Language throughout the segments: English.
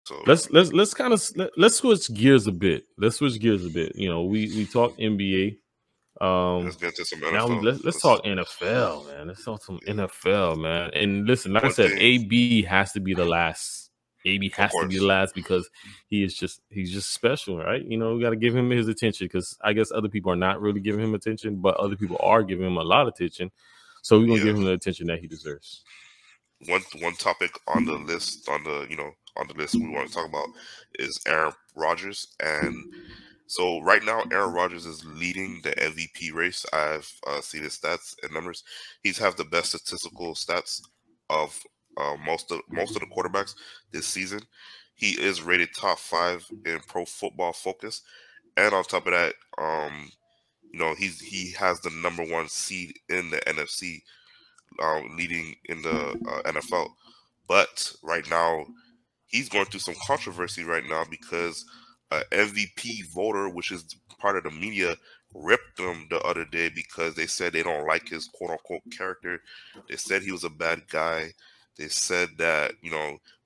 So let's kind of let's switch gears a bit. You know, we talk NBA. let's get into some Now NFL. let's talk NFL, man. Let's talk some Yeah. NFL, man. And listen, like I One said, thing, AB has to be the last. AB of has to be the course, last because he's just special, right? You know, we got to give him his attention because I guess other people are not really giving him attention, but other people are giving him a lot of attention. So we're gonna yeah. give him the attention that he deserves. One topic on the list on the list we want to talk about is Aaron Rodgers. And so right now Aaron Rodgers is leading the MVP race. I've seen his stats and numbers. He's have the best statistical stats of most of the quarterbacks this season. He is rated top 5 in Pro Football Focus, and on top of that, he has the number 1 seed in the NFC, leading in the NFL. But right now, he's going through some controversy right now because an MVP voter, which is part of the media, ripped him the other day because they said they don't like his quote unquote character. They said he was a bad guy. They said that,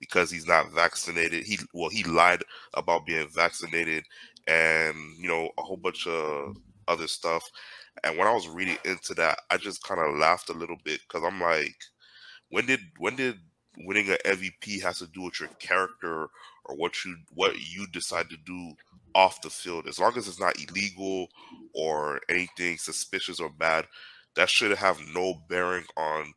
because he's not vaccinated, he lied about being vaccinated, and a whole bunch of other stuff. And when I was reading into that, I just kind of laughed a little bit because I'm like, when did winning an MVP has to do with your character or what you decide to do off the field? As long as it's not illegal or anything suspicious or bad, that should have no bearing on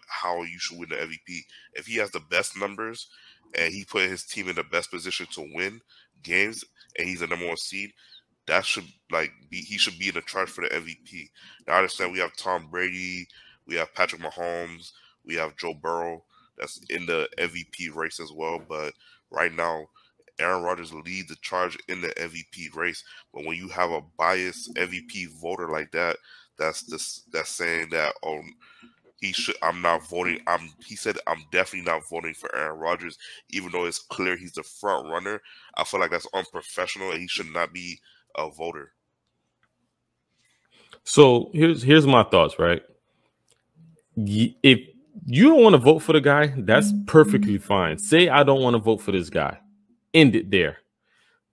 how you should win the MVP. If he has the best numbers and he put his team in the best position to win games and he's the number 1 seed, that should he should be in the charge for the MVP. Now I understand we have Tom Brady, we have Patrick Mahomes, we have Joe Burrow that's in the MVP race as well. But right now, Aaron Rodgers leads the charge in the MVP race. But when you have a biased MVP voter like that, that's saying that I'm not voting. He said I'm definitely not voting for Aaron Rodgers, even though it's clear he's the front runner. I feel like that's unprofessional, and he should not be a voter. So here's my thoughts, right? If you don't want to vote for the guy, that's perfectly fine. Say I don't want to vote for this guy. End it there.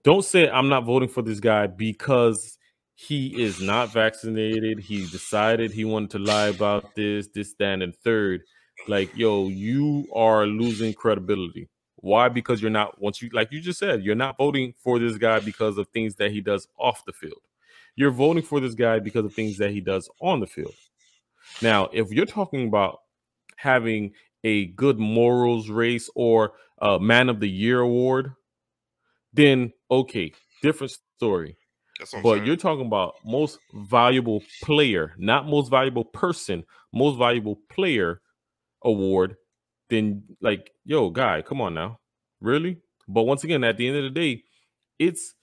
Don't say I'm not voting for this guy because he is not vaccinated. He decided he wanted to lie about this, that, and third. Like, yo, you are losing credibility. Why? Because you're not, once you, like you just said, you're not voting for this guy because of things that he does off the field. You're voting for this guy because of things that he does on the field. Now, if you're talking about having a good morals race or a man of the year award, then okay, different story. That's what I'm But saying. you're talking about most valuable player, not most valuable person, most valuable player award. Then, like, yo, guy, come on now. Really? But once again, at the end of the day, it's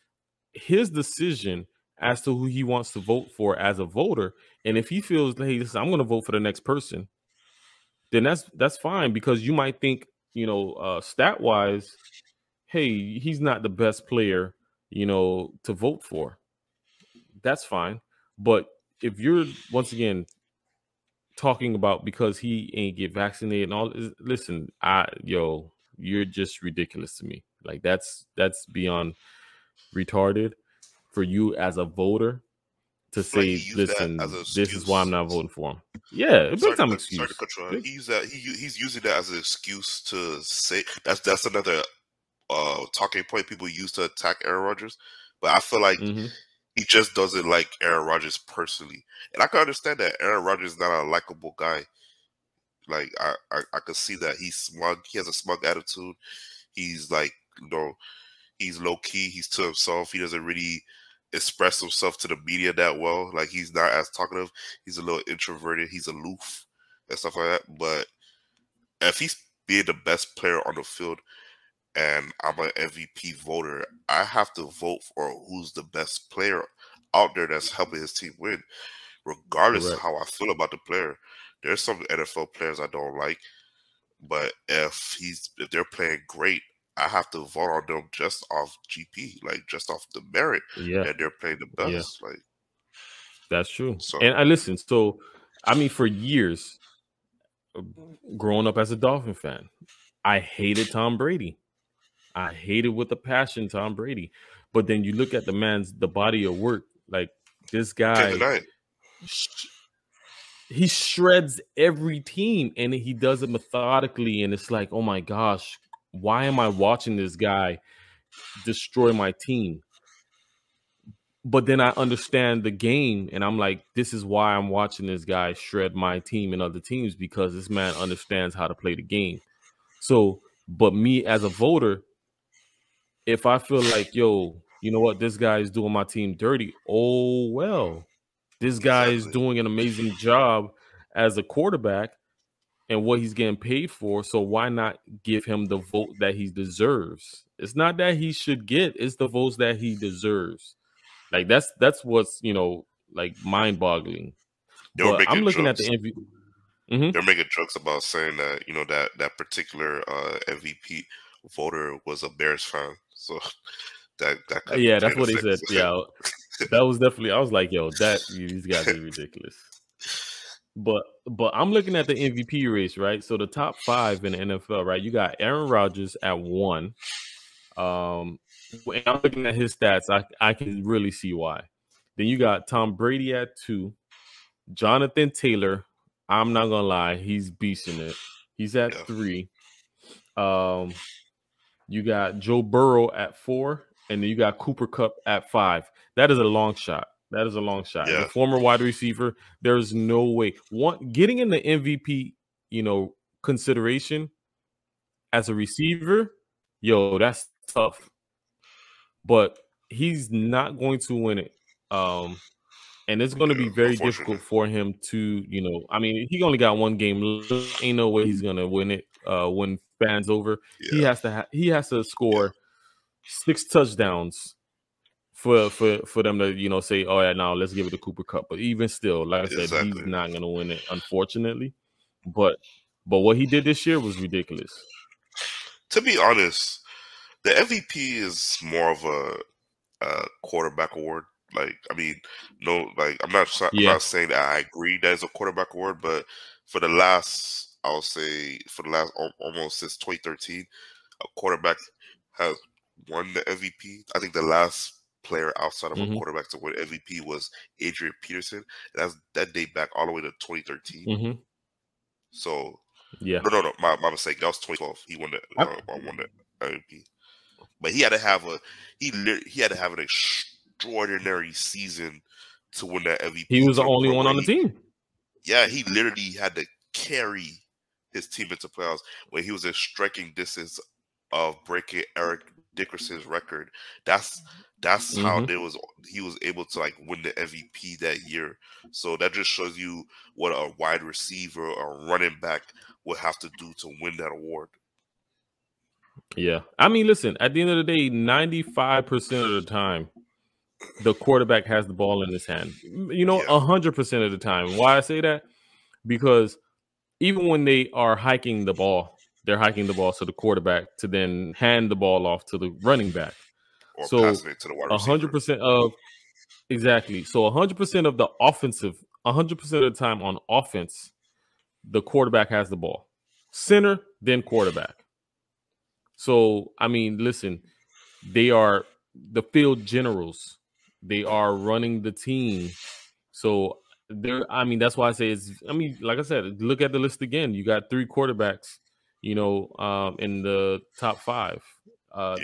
his decision as to who he wants to vote for as a voter. And if he feels, hey, listen, I'm going to vote for the next person, then that's fine because you might think, stat wise, hey, he's not the best player, to vote for. That's fine. But if you're once again talking about because he ain't get vaccinated and all, listen, you're just ridiculous to me. Like that's beyond retarded for you as a voter I to feel like he say, used that as listen, an this is why I'm excuse. not voting for him. Yeah, a big time Sorry to excuse. cut you off. Big, He used that. He's using that as an excuse to say that's another talking point people use to attack Aaron Rodgers. But I feel like mm-hmm. he just doesn't like Aaron Rodgers personally, and I can understand that Aaron Rodgers is not a likable guy. Like I could see that he's smug. He has a smug attitude. He's like, he's low key. He's to himself. He doesn't really express himself to the media that well. Like he's not as talkative. He's a little introverted. He's aloof and stuff like that. But if he's being the best player on the field and I'm an MVP voter, I have to vote for who's the best player out there that's helping his team win, regardless of Correct. how I feel about the player. There's some NFL players I don't like, but if they're playing great, I have to vote on them just off GP, like just off the merit Yeah, that they're playing the yeah, best. Like that's true. so, And I listen. So, I mean, for years, growing up as a Dolphin fan, I hated Tom Brady. I hate it with a passion, Tom Brady. But then you look at the body of work. Like this Can't guy, deny it. he shreds every team, and he does it methodically. And it's like, oh my gosh, why am I watching this guy destroy my team? But then I understand the game, and I'm like, this is why I'm watching this guy shred my team and other teams, because this man understands how to play the game. So, but me as a voter, if I feel like, yo, you know what, this guy is doing my team dirty, oh well, this guy is Exactly. doing an amazing job as a quarterback and what he's getting paid for. So why not give him the vote that he deserves? It's not that he should get, it's the votes that he deserves. Like that's what's, like mind-boggling. They were But I'm making looking at the jokes. MVP. Mm-hmm. They're making jokes about saying that that particular MVP voter was a Bears fan. So that could Yeah, that's play in what they said. effect. Yeah, that was definitely. I was like, yo, these guys are ridiculous. But I'm looking at the MVP race, right? So the top 5 in the NFL, right? You got Aaron Rodgers at 1. When I'm looking at his stats, I can really see why. Then you got Tom Brady at 2. Jonathan Taylor, I'm not gonna lie, he's beasting it. He's at Yeah. 3. You got Joe Burrow at 4, and then you got Cooper Kupp at 5. That is a long shot. That is a long shot. As a Yeah. former wide receiver, there's no way. Getting in the MVP, consideration as a receiver, yo, that's tough. But he's not going to win it. And it's going to be very difficult for him to, I mean, he only got 1 game left. Ain't no way he's going to win it when fans over. Yeah. He has to score 6 touchdowns for them to, say, oh yeah, now let's give it to Cooper Kupp. But even still, like I said, he's not going to win it, unfortunately. But what he did this year was ridiculous. To be honest, the MVP is more of a quarterback award. Like, I mean, no, like I'm not saying that I agree that it's a quarterback award, but for the last, I'll say for the last almost since 2013, a quarterback has won the MVP. I think the last player outside of a quarterback to win MVP was Adrian Peterson. That date back all the way to 2013. So yeah, no, my mistake. That was 2012. He won the MVP. But he had to have an extraordinary season to win that MVP. He was the to the only point one where on the team. Yeah, he literally had to carry his team into playoffs when he was in striking distance of breaking Eric Dickerson's record. That's how he was able to like win the MVP that year. So that just shows you what a wide receiver or running back would have to do to win that award. Yeah. I mean, listen, at the end of the day, 95% of the time, the quarterback has the ball in his hand. 100% of the time. Why I say that? Because even when they are hiking the ball, they're hiking the ball to the quarterback to then hand the ball off to the running back. Or so passing it to the wide receiver. 100% of exactly. So 100% of the offensive, 100% of the time on offense, the quarterback has the ball. Center, then quarterback. So, I mean, listen, they are the field generals. They are running the team. So, that's why I say like I said, look at the list again. You got 3 quarterbacks, in the top 5.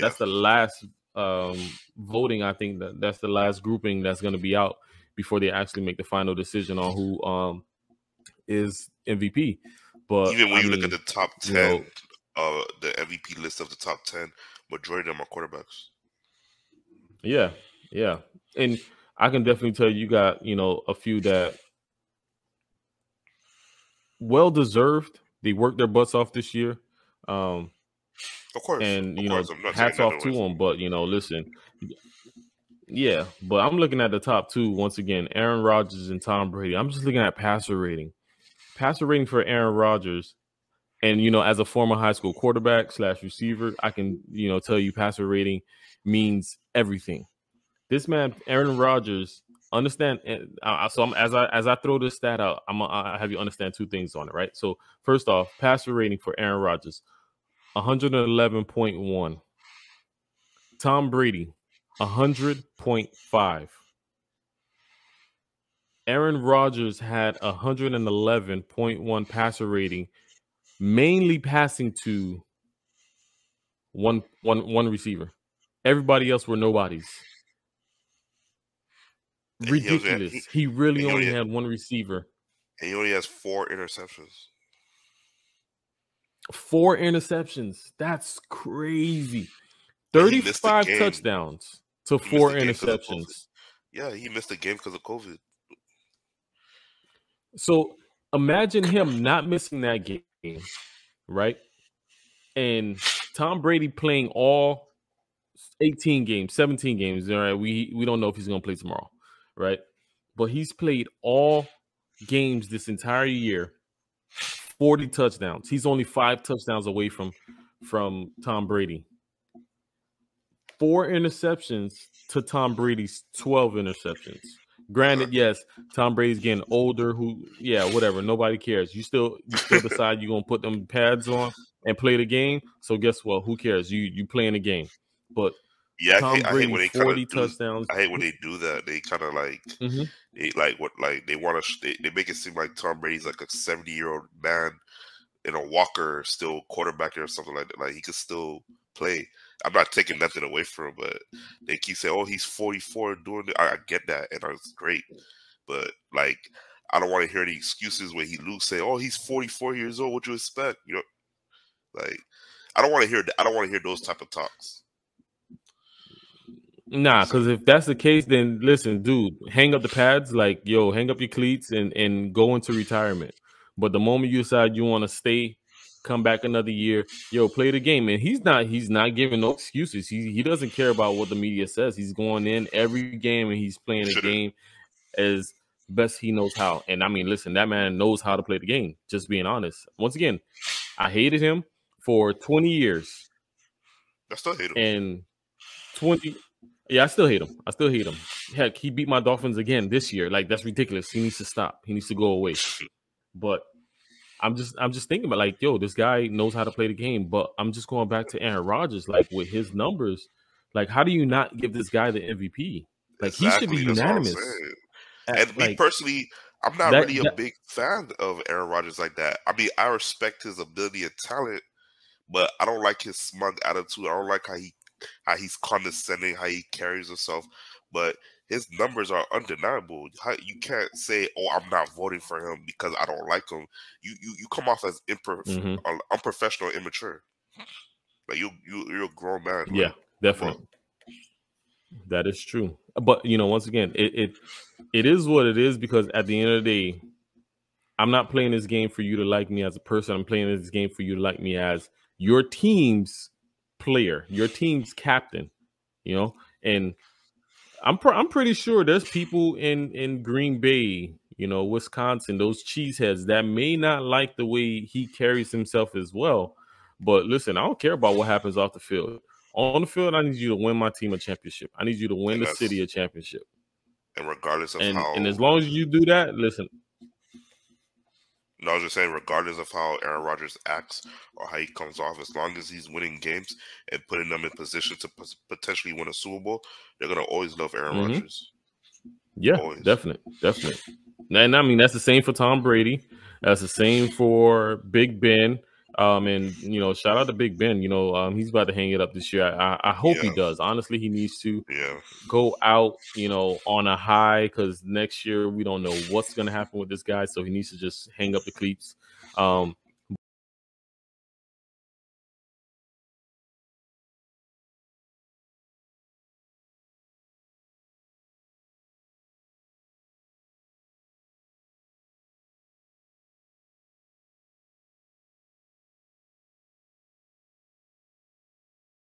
That's the last voting. I think that's the last grouping that's going to be out before they actually make the final decision on who is MVP. But even when you look at the top 10, the MVP list of the top 10, majority of them are quarterbacks. Yeah, and I can definitely tell you got a few that well deserved. They worked their butts off this year. Of course, and hats off to them. But listen, yeah. But I'm looking at the top 2 once again: Aaron Rodgers and Tom Brady. I'm just looking at passer rating. Passer rating for Aaron Rodgers. And, as a former high school quarterback / receiver, I can, tell you passer rating means everything. This man, Aaron Rodgers, understand. So as I throw this stat out, I have you understand 2 things on it, right? So first off, passer rating for Aaron Rodgers, 111.1. Tom Brady, 100.5. Aaron Rodgers had 111.1 passer rating, mainly passing to one receiver. Everybody else were nobodies. Ridiculous. He really only had one receiver. And he only has 4 interceptions. 4 interceptions. That's crazy. 35 touchdowns to 4 interceptions. Yeah, he missed the game because of COVID. So imagine him not missing that game, right? And Tom Brady playing all 18 games, 17 games. All right, we don't know if he's going to play tomorrow, right? But he's played all games this entire year, 40 touchdowns. He's only 5 touchdowns away from Tom Brady. 4 interceptions to Tom Brady's 12 interceptions. Granted, yes, Tom Brady's getting older. Whatever. Nobody cares. You still decide you're gonna put them pads on and play the game. So guess what? Who cares? You playing the game. But yeah, Tom Brady, I hate 40 touchdowns. I hate when they do that. They kind of like they make it seem like Tom Brady's like a 70-year-old man in a walker, still quarterbacking or something like that. Like he could still play. I'm not taking nothing away from him, but they keep saying, "Oh, he's 44 doing it." I get that, and it's great, but like I don't want to hear any excuses when he loses. Say, "Oh, he's 44 years old. What you expect?" You know, like I don't want to hear that. I don't want to hear those type of talks. Nah, because if that's the case, then listen, dude, hang up the pads. Like, yo, hang up your cleats and go into retirement. But the moment you decide you want to stay, come back another year, yo, play the game. And he's not giving no excuses. He doesn't care about what the media says. He's going in every game and he's playing the game as best he knows how. And I mean, listen, that man knows how to play the game. Just being honest. Once again, I hated him for 20 years. I still hate him. And 20. Yeah, I still hate him. Heck, he beat my Dolphins again this year. Like, that's ridiculous. He needs to stop. He needs to go away. But I'm just thinking about, like, yo, this guy knows how to play the game. But I'm just going back to Aaron Rodgers, like, with his numbers. Like, how do you not give this guy the MVP? Like, exactly. He should be unanimous. And me personally, I'm not really a big fan of Aaron Rodgers like that. I mean, I respect his ability and talent, but I don't like his smug attitude. I don't like how he's condescending, how he carries himself, but his numbers are undeniable. You can't say, "Oh, I'm not voting for him because I don't like him." You come off as unprofessional, immature. Like you're a grown man. Yeah, definitely. That is true. But once again, it is what it is, because at the end of the day, I'm not playing this game for you to like me as a person. I'm playing this game for you to like me as your team's player, your team's captain, and I'm pretty sure there's people in Green Bay, Wisconsin, those cheeseheads that may not like the way he carries himself as well. But listen, I don't care about what happens off the field. On the field, I need you to win my team a championship. I need you to win the city a championship. And regardless of and as long as you do that, listen. No, I was just saying, regardless of how Aaron Rodgers acts or how he comes off, as long as he's winning games and putting them in position to potentially win a Super Bowl, they're going to always love Aaron Rodgers. Yeah, always. Definitely. And I mean, that's the same for Tom Brady. That's the same for Big Ben. And, shout out to Big Ben. He's about to hang it up this year. I hope he does. Honestly, he needs to go out, on a high, because next year we don't know what's going to happen with this guy. So he needs to just hang up the cleats.